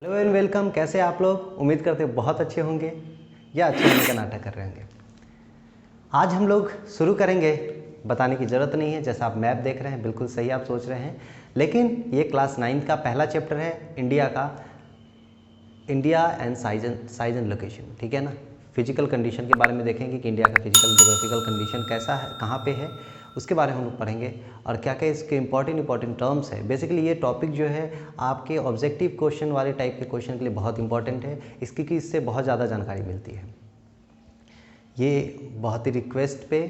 Hello and welcome. कैसे आप लोग? उम्मीद करते बहुत अच्छे होंगे या अच्छे होने का नाटक कर रहे होंगे। आज हम लोग शुरू करेंगे। बताने की ज़रूरत नहीं है, जैसा आप मैप देख रहे हैं बिल्कुल सही आप सोच रहे हैं, लेकिन ये क्लास 9 का पहला चैप्टर है इंडिया का, India and size and location. ठीक है ना। फिजिकल कंडीशन के बारे में देखेंगे कि इंडिया का फिजिकल जोग्राफिकल कंडीशन कैसा है, कहाँ पे है, उसके बारे में हम लोग पढ़ेंगे और क्या क्या इसके इंपॉर्टेंट टर्म्स है। बेसिकली ये टॉपिक जो है आपके ऑब्जेक्टिव क्वेश्चन वाले टाइप के क्वेश्चन के लिए बहुत इंपॉर्टेंट है, कि इससे बहुत ज़्यादा जानकारी मिलती है। ये बहुत ही रिक्वेस्ट पे,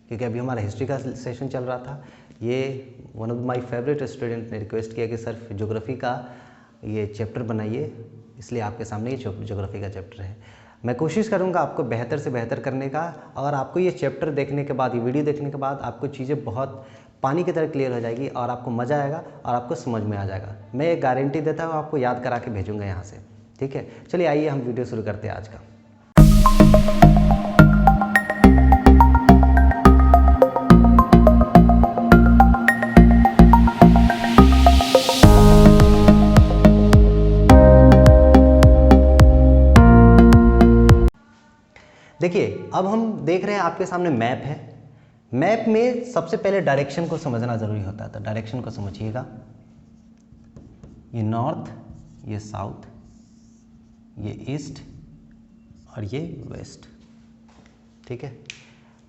क्योंकि अभी हमारा हिस्ट्री का सेशन चल रहा था, ये one of my favourite student ने रिक्वेस्ट किया कि सर ज्योग्राफी का ये चैप्टर बनाइए, इसलिए आपके सामने ये ज्योग्राफी का चैप्टर है। मैं कोशिश करूंगा आपको बेहतर से बेहतर करने का, और आपको ये चैप्टर देखने के बाद, ये वीडियो देखने के बाद आपको चीज़ें बहुत पानी की तरह क्लियर हो जाएगी और आपको मज़ा आएगा और आपको समझ में आ जाएगा। मैं एक गारंटी देता हूँ, आपको याद करा के भेजूँगा यहाँ से। ठीक है, चलिए आइए हम वीडियो शुरू करते हैं आज का। देखिए, अब हम देख रहे हैं आपके सामने मैप है। मैप में सबसे पहले डायरेक्शन को समझना ज़रूरी होता है, तो डायरेक्शन को समझिएगा। ये नॉर्थ, ये साउथ, ये ईस्ट और ये वेस्ट। ठीक है।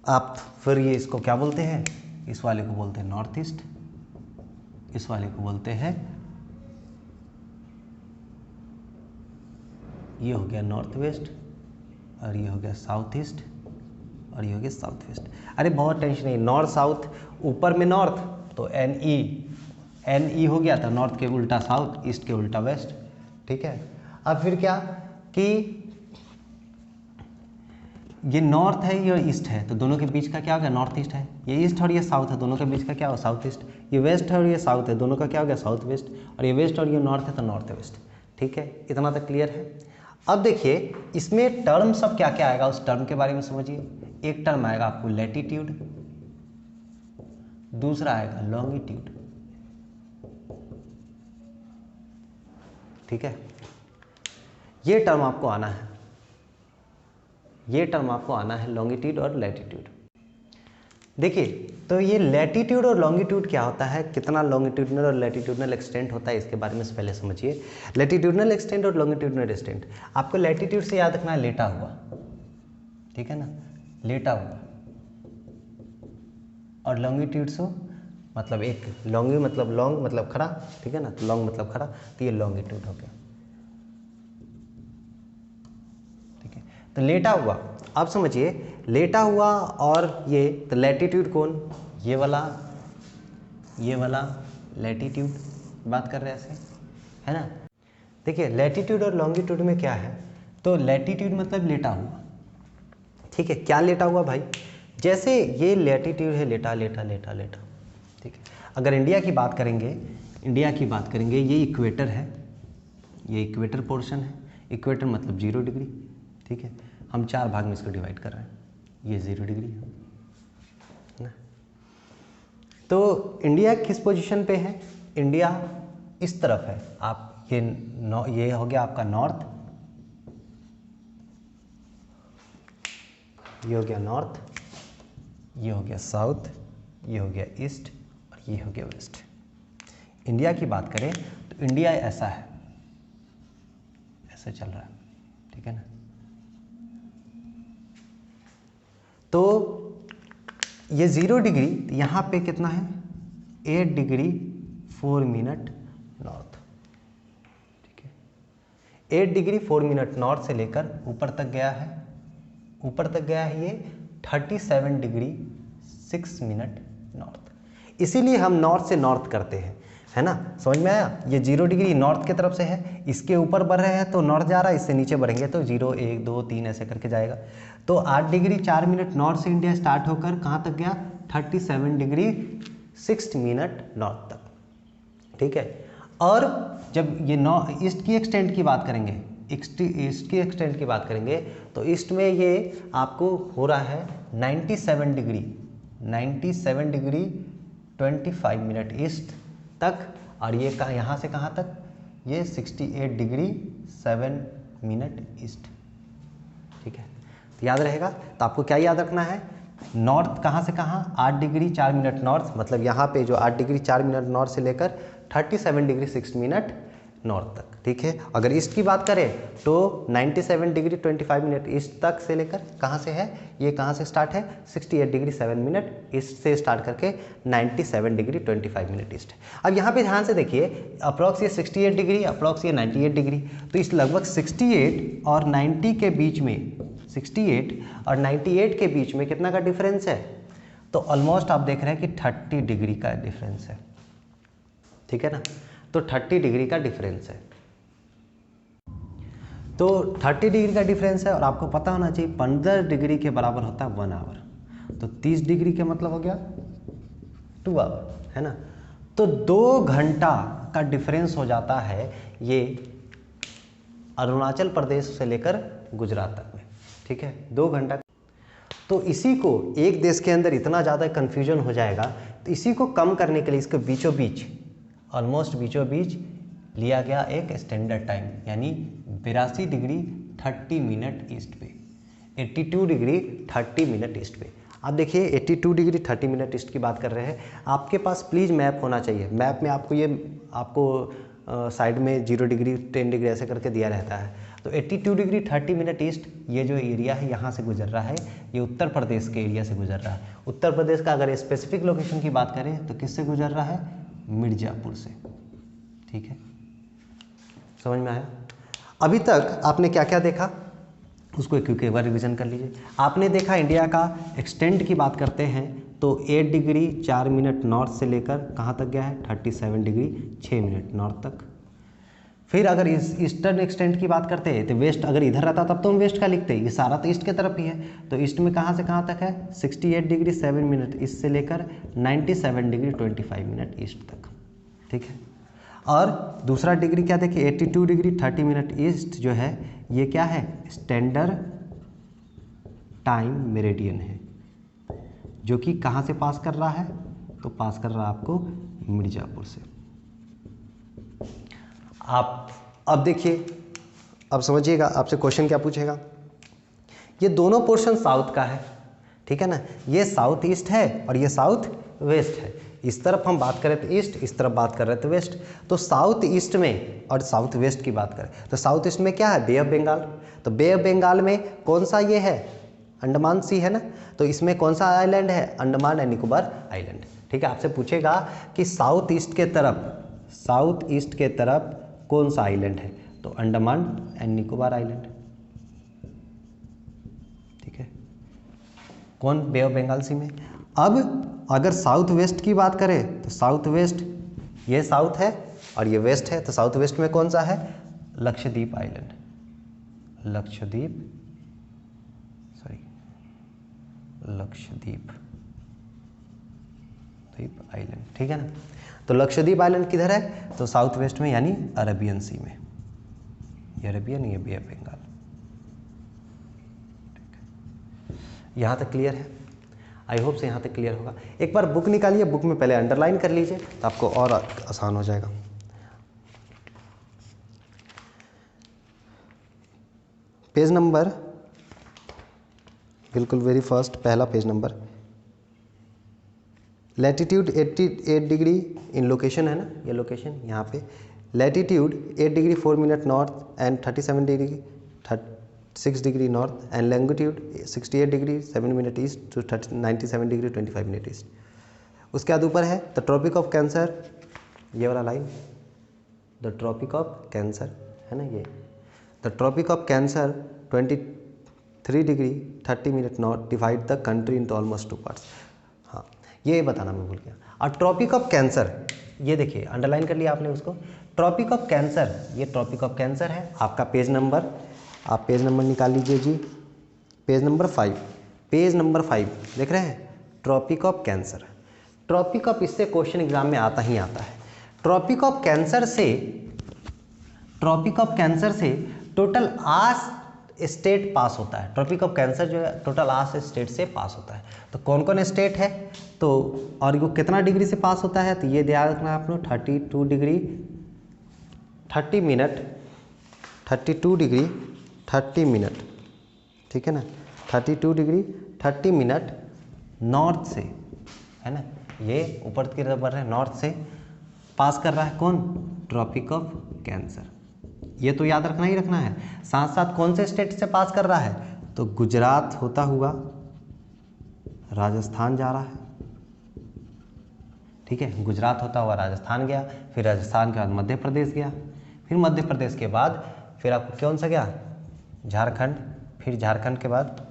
आप फिर ये इसको क्या बोलते हैं? इस वाले को बोलते हैं नॉर्थ ईस्ट, इस वाले को बोलते हैं, ये हो गया नॉर्थ वेस्ट, और ये हो गया साउथ ईस्ट, और ये हो गया साउथ वेस्ट। अरे बहुत टेंशन नहीं, नॉर्थ साउथ, ऊपर में नॉर्थ तो एन ई हो गया, तो नॉर्थ के उल्टा साउथ, ईस्ट के उल्टा वेस्ट। ठीक है। अब फिर क्या कि ये नॉर्थ है, ये ईस्ट है, तो दोनों के बीच का क्या हो गया? नॉर्थ ईस्ट है। ये ईस्ट और ये साउथ है, दोनों के बीच का क्या हो? South east. ये वेस्ट है और ये साउथ है, दोनों का क्या हो गया? South west. और ये वेस्ट और ये नॉर्थ है, तो नॉर्थ वेस्ट। ठीक है, इतना तक क्लियर है। अब देखिए इसमें टर्म सब क्या क्या आएगा, उस टर्म के बारे में समझिए। एक टर्म आएगा आपको लैटिट्यूड, दूसरा आएगा लॉन्गिट्यूड। ठीक है, ये टर्म आपको आना है, ये टर्म आपको आना है, लॉन्गिट्यूड और लैटिट्यूड। देखिए, तो ये लैटिट्यूड और लॉन्गिट्यूड क्या होता है, कितना लॉन्गिट्यूडनल और लैटिट्यूडनल एक्सटेंट होता है, इसके बारे में पहले समझिए। लैटिट्यूडनल एक्सटेंट और लॉन्गिट्यूडनल एक्सटेंट, आपको लैटिट्यूड से याद रखना है लेटा हुआ। ठीक है ना, लेटा हुआ। और लॉन्गिट्यूड से मतलब एक लॉन्गी मतलब लॉन्ग मतलब खड़ा। ठीक है ना, तो लॉन्ग मतलब खड़ा, तो ये लॉन्गिट्यूड हो गया। ठीक है, तो लेटा हुआ, अब समझिए लेटा हुआ और ये, तो लैटिट्यूड कौन? ये वाला लैटिट्यूड बात कर रहे हैं ऐसे, है ना। देखिए लैटिट्यूड और लॉन्गिट्यूड में क्या है, तो लैटिट्यूड मतलब लेटा हुआ। ठीक है, क्या लेटा हुआ भाई? जैसे ये लैटिट्यूड है, लेटा लेटा लेटा लेटा। ठीक है, अगर इंडिया की बात करेंगे, ये इक्वेटर है, ये इक्वेटर पोर्शन है। इक्वेटर मतलब 0 डिग्री। ठीक है, हम 4 भाग में इसको डिवाइड कर रहे हैं, ये 0 डिग्री है ना। तो इंडिया किस पोजीशन पे है? इंडिया इस तरफ है। आप ये हो गया आपका नॉर्थ, ये हो गया नॉर्थ, ये हो गया साउथ, ये हो गया ईस्ट और ये हो गया वेस्ट। इंडिया की बात करें तो इंडिया ऐसा है, ऐसे चल रहा है। ठीक है ना, तो ये 0 डिग्री, यहाँ पे कितना है? 8 डिग्री 4 मिनट नॉर्थ। ठीक है, 8 डिग्री 4 मिनट नॉर्थ से लेकर ऊपर तक गया है, ऊपर तक गया है ये 37 डिग्री 6 मिनट नॉर्थ। इसीलिए हम नॉर्थ से नॉर्थ करते हैं, है ना। समझ में आया? ये 0 डिग्री नॉर्थ की तरफ से है, इसके ऊपर बढ़ रहे हैं तो नॉर्थ जा रहा है, इससे नीचे बढ़ेंगे तो 0 1 2 3 ऐसे करके जाएगा। तो 8 डिग्री 4 मिनट नॉर्थ से इंडिया स्टार्ट होकर कहाँ तक गया? 37 डिग्री 6 मिनट नॉर्थ तक। ठीक है, और जब ये ईस्ट की एक्सटेंट की बात करेंगे, ईस्ट की एक्सटेंट की बात करेंगे, तो ईस्ट में ये आपको हो रहा है 97 डिग्री 25 मिनट ईस्ट तक। और ये यहाँ से कहाँ तक? ये 68 डिग्री 7 मिनट ईस्ट। ठीक है, तो याद रहेगा। तो आपको क्या याद रखना है, नॉर्थ कहाँ से कहाँ, 8 डिग्री 4 मिनट नॉर्थ, मतलब यहाँ पे जो 8 डिग्री 4 मिनट नॉर्थ से लेकर 37 डिग्री 6 मिनट नॉर्थ तक। ठीक है, अगर ईस्ट की बात करें तो 97 डिग्री 25 मिनट ईस्ट तक से लेकर कहाँ से है, ये कहाँ से स्टार्ट है, 68 डिग्री 7 मिनट ईस्ट से स्टार्ट करके 97 डिग्री 25 मिनट ईस्ट। अब यहाँ पे ध्यान से देखिए, अप्रॉक्स ये 68 डिग्री, अप्रॉक्स ये 98 डिग्री, तो इस लगभग 68 और 90 के बीच में, 68 और 98 के बीच में कितना का डिफरेंस है, तो ऑलमोस्ट आप देख रहे हैं कि 30 डिग्री का डिफरेंस है। ठीक है ना, तो 30 डिग्री का डिफरेंस है। तो 30 डिग्री का डिफरेंस है, और आपको पता होना चाहिए 15 डिग्री के बराबर होता है 1 आवर, तो 30 डिग्री का मतलब हो गया 2 आवर, है ना। तो 2 घंटा का डिफरेंस हो जाता है ये अरुणाचल प्रदेश से लेकर गुजरात तक में। ठीक है, 2 घंटा। तो इसी को, एक देश के अंदर इतना ज़्यादा कन्फ्यूजन हो जाएगा, तो इसी को कम करने के लिए इसके बीचों बीच, ऑलमोस्ट बीचों बीच लिया गया एक स्टैंडर्ड टाइम, यानी 82 डिग्री 30 मिनट ईस्ट पे, 82 डिग्री 30 मिनट ईस्ट पे। आप देखिए 82 डिग्री 30 मिनट ईस्ट की बात कर रहे हैं, आपके पास प्लीज़ मैप होना चाहिए। मैप में आपको ये साइड में 0 डिग्री 10 डिग्री ऐसे करके दिया रहता है। तो 82 डिग्री 30 मिनट ईस्ट, ये जो एरिया है यहाँ से गुजर रहा है, ये उत्तर प्रदेश के एरिया से गुजर रहा है। उत्तर प्रदेश का अगर स्पेसिफिक लोकेशन की बात करें तो किससे गुजर रहा है, मिर्ज़ापुर से। ठीक है, समझ में आया। अभी तक आपने क्या क्या देखा, उसको एक बार रिवीजन कर लीजिए। आपने देखा इंडिया का एक्सटेंट की बात करते हैं तो 8 डिग्री 4 मिनट नॉर्थ से लेकर कहाँ तक गया है, 37 डिग्री 6 मिनट नॉर्थ तक। फिर अगर इस ईस्टर्न एक्सटेंट की बात करते हैं तो वेस्ट, अगर इधर रहता तब तो हम वेस्ट का लिखते, ये सारा तो ईस्ट की तरफ ही है। तो ईस्ट में कहाँ से कहाँ तक है, 68 डिग्री 7 मिनट ईस्ट से लेकर 97 डिग्री 25 मिनट ईस्ट तक। ठीक है, और दूसरा डिग्री क्या देखिए, 82 डिग्री 30 मिनट ईस्ट जो है, ये क्या है, स्टैंडर्ड टाइम मेरिडियन है, जो कि कहाँ से पास कर रहा है, तो पास कर रहा है आपको मिर्ज़ापुर से। आप अब देखिए, अब समझिएगा आपसे क्वेश्चन क्या पूछेगा। ये दोनों पोर्शन साउथ का है, ठीक है ना, ये साउथ ईस्ट है और ये साउथ वेस्ट है। इस तरफ हम बात करें तो ईस्ट, इस तरफ बात कर रहे थे वेस्ट। तो साउथ ईस्ट में और साउथ वेस्ट की बात करें तो साउथ ईस्ट में क्या है, बे ऑफ बंगाल। तो बे ऑफ बंगाल में कौन सा ये है, अंडमान सी है ना, तो इसमें कौन सा आइलैंड है, अंडमान एंड निकोबार आइलैंड। ठीक है, आपसे पूछेगा कि साउथ ईस्ट के तरफ, साउथ ईस्ट के तरफ कौन सा आइलैंड है, तो अंडमान एंड निकोबार आइलैंड। ठीक है, कौन, बे ऑफ बंगाल सी में। अब अगर साउथ वेस्ट की बात करें तो साउथ वेस्ट, ये साउथ है और ये वेस्ट है, तो साउथ वेस्ट में कौन सा है, Lakshadweep island, Lakshadweep, sorry Lakshadweep island. ठीक है ना, तो लक्षद्वीप आइलैंड किधर है, तो साउथ वेस्ट में, यानी अरेबियन सी में। ये अरेबियन, ये बे ऑफ बंगाल। यहाँ तक क्लियर है, आई होप से यहाँ तक क्लियर होगा। एक बार बुक निकालिए, बुक में पहले अंडरलाइन कर लीजिए तो आपको और आसान हो जाएगा। पेज नंबर, बिल्कुल वेरी फर्स्ट, पहला page number, latitude 88 degree in location है ना, ये लोकेशन यहाँ पे, latitude 8 degree 4 minute north and 37 degree 6 degree north and longitude 68 degree 7 minute east to 97 degree 25 minute east. उसके बाद ऊपर है द ट्रॉपिक ऑफ कैंसर, ये वाला line, the tropic of cancer है ना, ये the tropic of cancer 23 degree 30 minute north divide the country into almost 2 parts. हाँ, ये बताना मैं भूल गया। और ट्रॉपिक ऑफ कैंसर, ये देखिए अंडरलाइन कर लिया आपने उसको, ट्रॉपिक ऑफ कैंसर, ये ट्रॉपिक ऑफ कैंसर है। आपका पेज नंबर, आप पेज नंबर निकाल लीजिए जी, पेज नंबर 5, पेज नंबर 5 देख रहे हैं, tropic of cancer. Tropic of, इससे क्वेश्चन एग्जाम में आता ही आता है। ट्रॉपिक ऑफ कैंसर से, ट्रॉपिक ऑफ कैंसर से टोटल 8 स्टेट पास होता है। ट्रॉपिक ऑफ कैंसर जो है टोटल 8 स्टेट से पास होता है। तो कौन कौन स्टेट है, तो और वो कितना डिग्री से पास होता है, तो ये ध्यान रखना आप लोग, 32 डिग्री 30 मिनट 32 डिग्री 30 मिनट, ठीक है ना, 32 डिग्री 30 मिनट नॉर्थ से, है ना, ये ऊपर की तरफ बढ़ रहा है, नॉर्थ से पास कर रहा है कौन, ट्रॉपिक ऑफ कैंसर। ये तो याद रखना ही रखना है। साथ साथ कौन से स्टेट से पास कर रहा है, तो गुजरात होता हुआ राजस्थान जा रहा है, ठीक है, गुजरात होता हुआ राजस्थान गया, फिर राजस्थान के बाद मध्य प्रदेश गया, फिर मध्य प्रदेश के बाद फिर आपको कौन सा गया, झारखंड, फिर झारखंड के बाद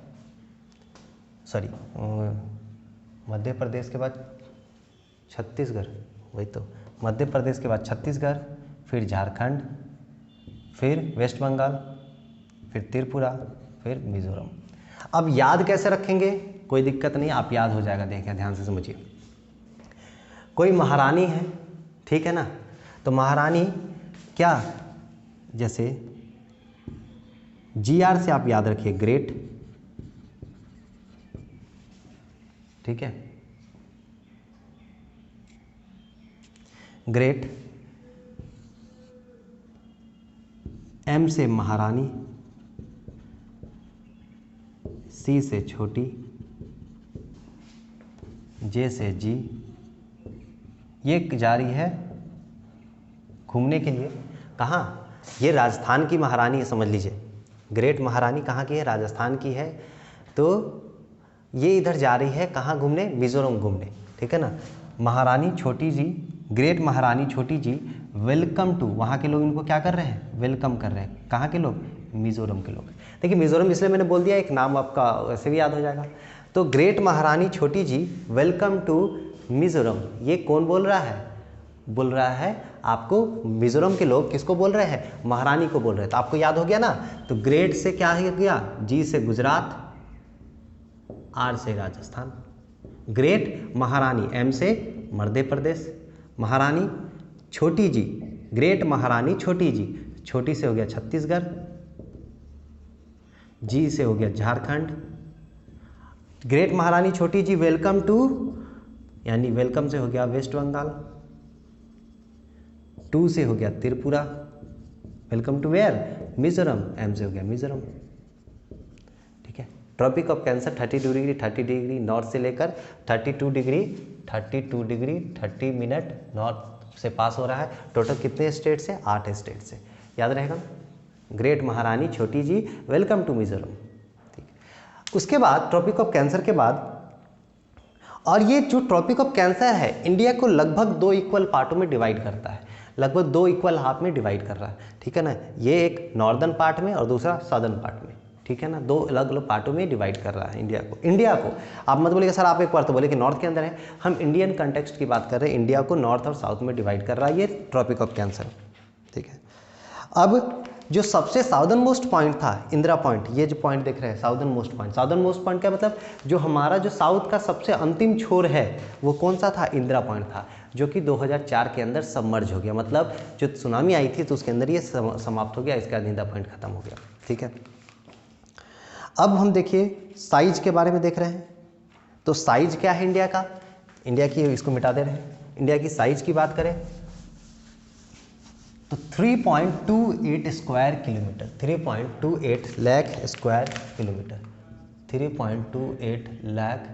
सॉरी मध्य प्रदेश के बाद छत्तीसगढ़, वही तो, मध्य प्रदेश के बाद छत्तीसगढ़, फिर झारखंड, फिर वेस्ट बंगाल, फिर त्रिपुरा, फिर मिजोरम। अब याद कैसे रखेंगे, कोई दिक्कत नहीं, आप याद हो जाएगा। देखिए ध्यान से समझिए, कोई महारानी है, ठीक है ना, तो महारानी क्या, जैसे GR से आप याद रखिए ग्रेट, ठीक है, ग्रेट, M से महारानी, C से छोटी, J से जी, ये जा रही है घूमने के लिए, कहाँ, ये राजस्थान की महारानी है, समझ लीजिए, ग्रेट महारानी कहाँ की है, राजस्थान की है, तो ये इधर जा रही है कहाँ घूमने, मिजोरम घूमने, ठीक है ना। महारानी छोटी जी, ग्रेट महारानी छोटी जी वेलकम टू, वहाँ के लोग इनको क्या कर रहे हैं, वेलकम कर रहे हैं, कहाँ के लोग, मिजोरम के लोग। देखिए मिजोरम इसलिए मैंने बोल दिया, एक नाम आपका वैसे भी याद हो जाएगा। तो ग्रेट महारानी छोटी जी वेलकम टू मिजोरम, ये कौन बोल रहा है, बोल रहा है आपको मिजोरम के लोग किसको बोल रहे हैं, महारानी को बोल रहे हैं। तो आपको याद हो गया ना, तो ग्रेट से क्या हो गया, जी से गुजरात, आर से राजस्थान, ग्रेट महारानी, एम से मध्य प्रदेश, महारानी छोटी जी, ग्रेट महारानी छोटी जी, छोटी से हो गया छत्तीसगढ़, जी से हो गया झारखंड, ग्रेट महारानी छोटी जी वेलकम टू, यानी वेलकम से हो गया वेस्ट बंगाल, टू से हो गया Tripura, welcome to where, Mizoram, M से हो गया मिजोरम, ठीक है। Tropic of cancer 30 degree north से लेकर 32 डिग्री 30 मिनट नॉर्थ से पास हो रहा है। टोटल कितने स्टेट से, 8 स्टेट से, याद रहेगा। ग्रेट महारानी छोटी जी वेलकम टू मिजोरम, ठीक है। उसके बाद ट्रॉपिक ऑफ कैंसर के बाद, और ये जो ट्रॉपिक ऑफ कैंसर है इंडिया को लगभग 2 इक्वल पार्टों में डिवाइड करता है, लगभग 2 इक्वल हाफ में डिवाइड कर रहा है, ठीक है ना। ये एक नॉर्दर्न पार्ट में और दूसरा सदर्न पार्ट में, ठीक है ना, 2 अलग अलग पार्टों में डिवाइड कर रहा है इंडिया को। आप मत बोलिएगा सर आप एक बार तो बोले कि नॉर्थ के अंदर है, हम इंडियन कंटेक्स्ट की बात कर रहे हैं, इंडिया को नॉर्थ और साउथ में डिवाइड कर रहा है ये ट्रॉपिक ऑफ कैंसर, ठीक है। अब जो सबसे साउदर्न मोस्ट पॉइंट था, इंदिरा पॉइंट, ये जो पॉइंट देख रहे हैं southern most point, southern most point क्या मतलब, जो हमारा जो साउथ का सबसे अंतिम छोर है वो कौन सा था, इंदिरा पॉइंट था, जो कि 2004 के अंदर सबमर्ज हो गया, मतलब जो सुनामी आई थी तो उसके अंदर ये समाप्त हो गया, इसका इंदिरा पॉइंट खत्म हो गया, ठीक है। अब हम देखिए साइज के बारे में देख रहे हैं, तो साइज क्या है इंडिया का, इंडिया की, इसको मिटा दे रहे हैं, इंडिया की साइज की बात करें तो 3.28 square kilometre, 3.28 lakh square kilometre, 3.28 lakh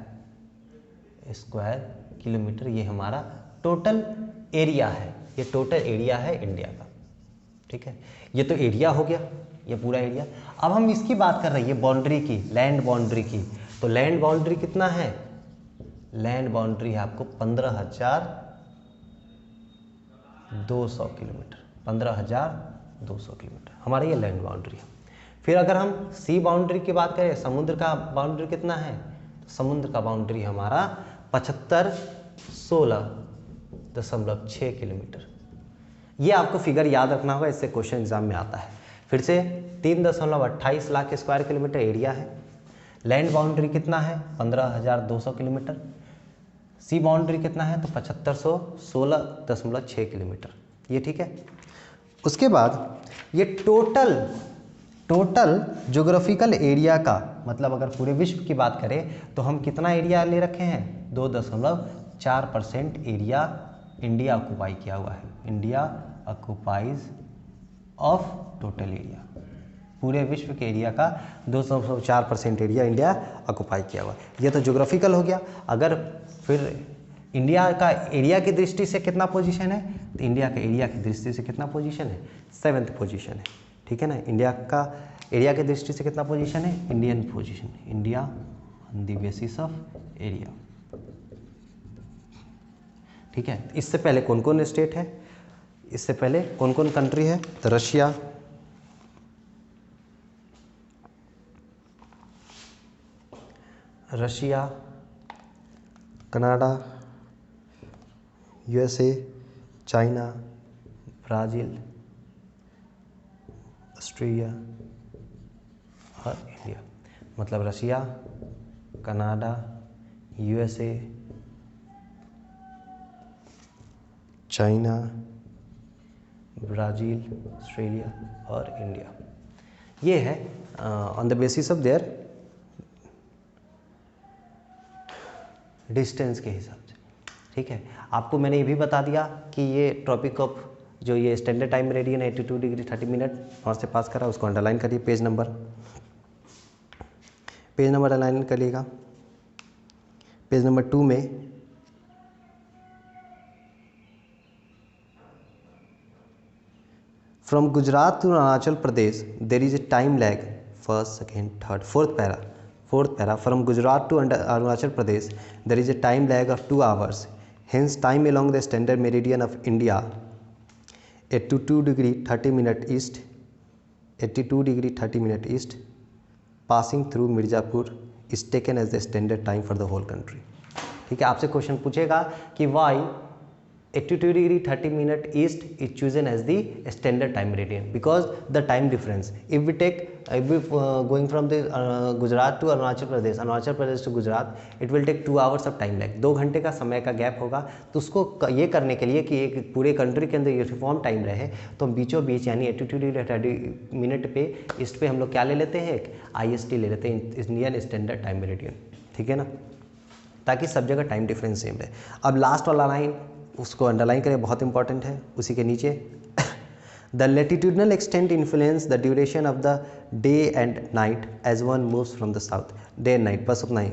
square kilometre, ये हमारा टोटल एरिया है, ये टोटल एरिया है इंडिया का, ठीक है। ये तो एरिया हो गया, ये पूरा एरिया। अब हम इसकी बात कर रहे हैं बाउंड्री की, लैंड बाउंड्री की, तो लैंड बाउंड्री कितना है, लैंड बाउंड्री है आपको 15,200 किलोमीटर, 15,200 किलोमीटर हमारा ये लैंड बाउंड्री है। फिर अगर हम सी बाउंड्री की बात करें, समुद्र का बाउंड्री कितना है, तो समुद्र का बाउंड्री हमारा 75,16.6 किलोमीटर। ये आपको फिगर याद रखना होगा, इससे क्वेश्चन एग्जाम में आता है। फिर से 3.28 लाख स्क्वायर किलोमीटर एरिया है, लैंड बाउंड्री कितना है 15,200 किलोमीटर, सी बाउंड्री कितना है तो 7516.6 किलोमीटर, ये ठीक है। उसके बाद ये टोटल ज्योग्राफिकल एरिया का मतलब अगर पूरे विश्व की बात करें तो हम कितना एरिया ले रखे हैं, 2.4% एरिया इंडिया ऑक्युपाई किया हुआ है, India occupies of total area, पूरे विश्व के एरिया का 204% एरिया इंडिया ऑक्युपाई किया हुआ। ये तो ज्योग्राफिकल हो गया। अगर फिर इंडिया का एरिया की दृष्टि से कितना पोजीशन है, तो इंडिया के एरिया की दृष्टि से कितना पोजीशन है, 7th पोजीशन है, ठीक है ना। इंडिया का एरिया की दृष्टि से कितना पोजीशन है, Indian position, India on the basis of area, ठीक है। इससे पहले कौन कौन स्टेट है, इससे पहले कौन कौन कंट्री है, तो Russia, Canada, USA, China, Brazil, Australia और इंडिया। मतलब Russia, Canada, USA, China, Brazil, Australia और इंडिया। ये है on the basis of their distance के हिसाब से, ठीक है। आपको मैंने ये भी बता दिया कि ये ट्रॉपिक ऑफ जो ये standard time meridian 82 degree 30 minute वहाँ से पास करा, उसको अंडरलाइन करिए, पेज नंबर अंडरलाइन करिएगा। पेज नंबर 2 में from Gujarat to Arunachal Pradesh there is a time lag, first second third fourth para from Gujarat to Arunachal Pradesh there is a time lag of 2 hours, hence time along the standard meridian of India 82 degree 30 minute east, 82 degree 30 minute east passing through Mirzapur is taken as the standard time for the whole country, ठीक है। आपसे question पूछेगा कि Y 82 degree 30 minute east is chosen as the standard time meridian, because the time difference, if we going from the Gujarat to Arunachal Pradesh to Gujarat, it will take 2 hours of time lag, 2 घंटे का समय का gap होगा। तो उसको ये करने के लिए कि एक पूरे कंट्री के अंदर यूनिफॉर्म टाइम रहे, तो हम बीचों बीच यानी 82 डिग्री 30 मिनट पे ईस्ट पे हम लोग क्या ले लेते हैं, एक IST ले लेते हैं, इंडियन स्टैंडर्ड टाइम मेरिडियन, ठीक है ना, ताकि सब जगह टाइम डिफरेंस सेम रहे। अब लास्ट वाला लाइन उसको अंडरलाइन करें, बहुत इंपॉर्टेंट है। उसी के नीचे the latitudinal extent influence the duration of the day and night as one moves from the south, day and night, बस उतना ही।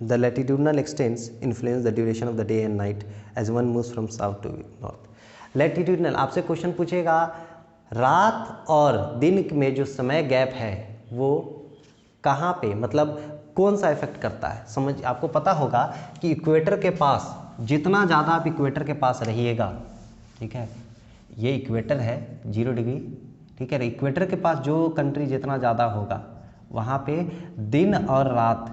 The latitudinal extents influence the duration of the day and night as one moves from south to north. Latitudinal आपसे question पूछेगा, रात और दिन में जो समय गैप है वो कहाँ पे, मतलब कौन सा इफेक्ट करता है। समझ, आपको पता होगा कि इक्वेटर के पास जितना ज़्यादा आप इक्वेटर के पास रहिएगा, ठीक है, ये इक्वेटर है 0 डिग्री, ठीक है, इक्वेटर के पास जो कंट्री जितना ज़्यादा होगा वहाँ पे दिन और रात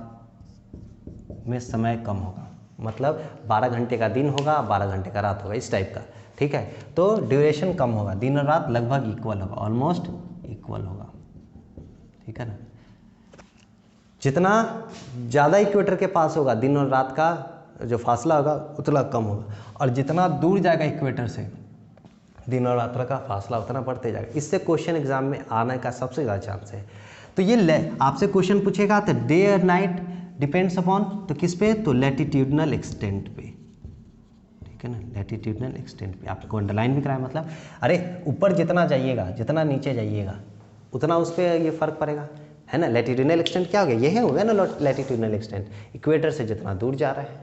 में समय कम होगा, मतलब 12 घंटे का दिन होगा, 12 घंटे का रात होगा, इस टाइप का, ठीक है। तो ड्यूरेशन कम होगा, दिन और रात लगभग इक्वल होगा, ऑलमोस्ट इक्वल होगा, ठीक है ना। जितना ज़्यादा इक्वेटर के पास होगा दिन और रात का जो फासला होगा उतना कम होगा, और जितना दूर जाएगा इक्वेटर से दिन और रात का फासला उतना बढ़ते जाएगा। इससे क्वेश्चन एग्जाम में आने का सबसे ज़्यादा चांस है। तो ये आपसे क्वेश्चन पूछेगा तो डे और नाइट डिपेंड्स अपॉन, तो किस पे, तो लैटिट्यूडनल एक्सटेंट पे, ठीक है ना, लैटिट्यूडनल एक्सटेंट पे। आपको अंडरलाइन भी कराया, मतलब अरे ऊपर जितना जाइएगा जितना नीचे जाइएगा उतना उस पर ये फ़र्क पड़ेगा, है ना। लैटिट्यूडनल एक्सटेंट क्या हो गया, ये हो गया ना लैटिट्यूडनल एक्सटेंट, इक्वेटर से जितना दूर जा रहा है,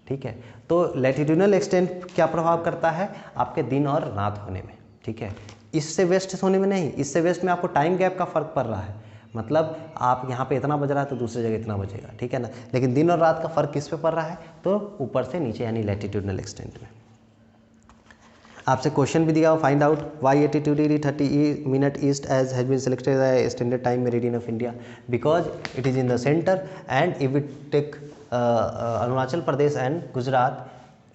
ठीक है। तो लैटिट्यूडनल एक्सटेंट क्या प्रभाव करता है आपके दिन और रात होने में, ठीक है। इससे वेस्ट होने में नहीं, इससे वेस्ट में आपको टाइम गैप का फ़र्क पड़ रहा है, मतलब आप यहाँ पे इतना बज रहा है तो दूसरी जगह इतना बजेगा, ठीक है ना। लेकिन दिन और रात का फ़र्क किस पे पड़ रहा है, तो ऊपर से नीचे यानी लैटिट्यूडनल एक्सटेंट में। आपसे क्वेश्चन भी दिया, find out why 82 degree 30 minute east as has been selected as standard time meridian of India, because it is in the centre and if it take Arunachal Pradesh and Gujarat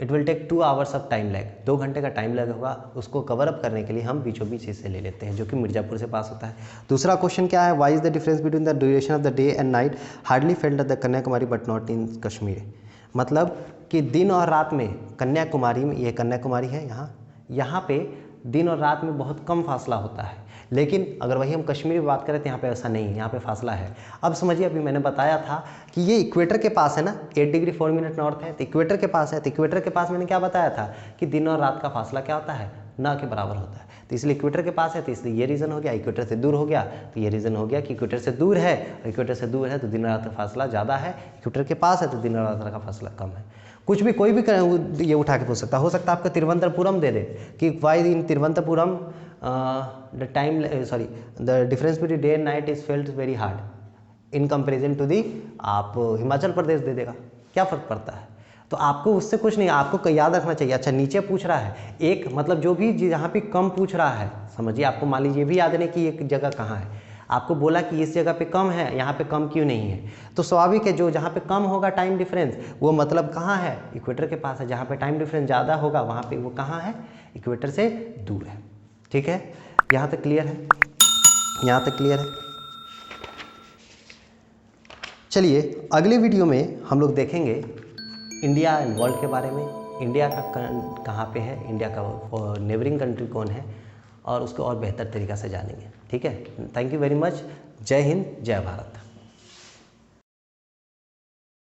it will take 2 hours of time lag, 2 घंटे का time lag होगा। उसको cover up करने के लिए हम बीचों बीच इसे ले लेते हैं, जो कि मिर्ज़ापुर से पास होता है। दूसरा क्वेश्चन क्या है, why is the difference between the duration of the day and night hardly felt at the Kanyakumari but not in Kashmir, मतलब कि दिन और रात में कन्याकुमारी में, ये कन्याकुमारी है यहाँ पे दिन और रात में बहुत कम फासला होता है, लेकिन अगर वही हम कश्मीर की बात करें तो यहाँ पे ऐसा नहीं है, यहाँ पे फासला है। अब समझिए, अभी मैंने बताया था कि ये इक्वेटर के पास है ना, 8 डिग्री 4 मिनट नॉर्थ है, तो इक्वेटर के पास है, तो इक्वेटर के पास मैंने क्या बताया था कि दिन और रात का फासला क्या होता है, ना के बराबर होता है। तो इसलिए इक्वेटर के पास है, तो इसलिए ये रीज़न हो गया। इक्वेटर से दूर हो गया तो ये रीज़न हो गया कि इक्वेटर से दूर है, और इक्वेटर से दूर है तो दिन रात का फासला ज़्यादा है, इक्वेटर के पास है तो दिन रात का फासला कम है। कुछ भी कोई भी ये उठा के पूछ सकता हो सकता है आपका तिरुवनंतपुरम दे दे कि why in Thiruvananthapuram the time the difference between day and night is felt very hard in comparison to the, आप हिमाचल प्रदेश दे देगा, क्या फ़र्क पड़ता है। तो आपको उससे कुछ नहीं, आपको याद रखना चाहिए। अच्छा नीचे पूछ रहा है एक, मतलब जो भी जहाँ पे कम पूछ रहा है, समझिए आपको मान लीजिए ये भी याद नहीं कि एक जगह कहाँ है, आपको बोला कि इस जगह पे कम है, यहाँ पे कम क्यों नहीं है, तो स्वाभाविक है जो जहाँ पे कम होगा टाइम डिफरेंस वो मतलब कहाँ है, इक्वेटर के पास है। जहाँ पे टाइम डिफरेंस ज़्यादा होगा वहाँ पे वो कहाँ है, इक्वेटर से दूर है। ठीक है, यहाँ तक क्लियर है, यहाँ तक क्लियर है। चलिए अगले वीडियो में हम लोग देखेंगे इंडिया एंड वर्ल्ड के बारे में। इंडिया का कहाँ पे है, इंडिया का नेबरिंग कंट्री कौन है, और उसको और बेहतर तरीक़ा से जानेंगे। ठीक है, थैंक यू वेरी मच। जय हिंद, जय भारत।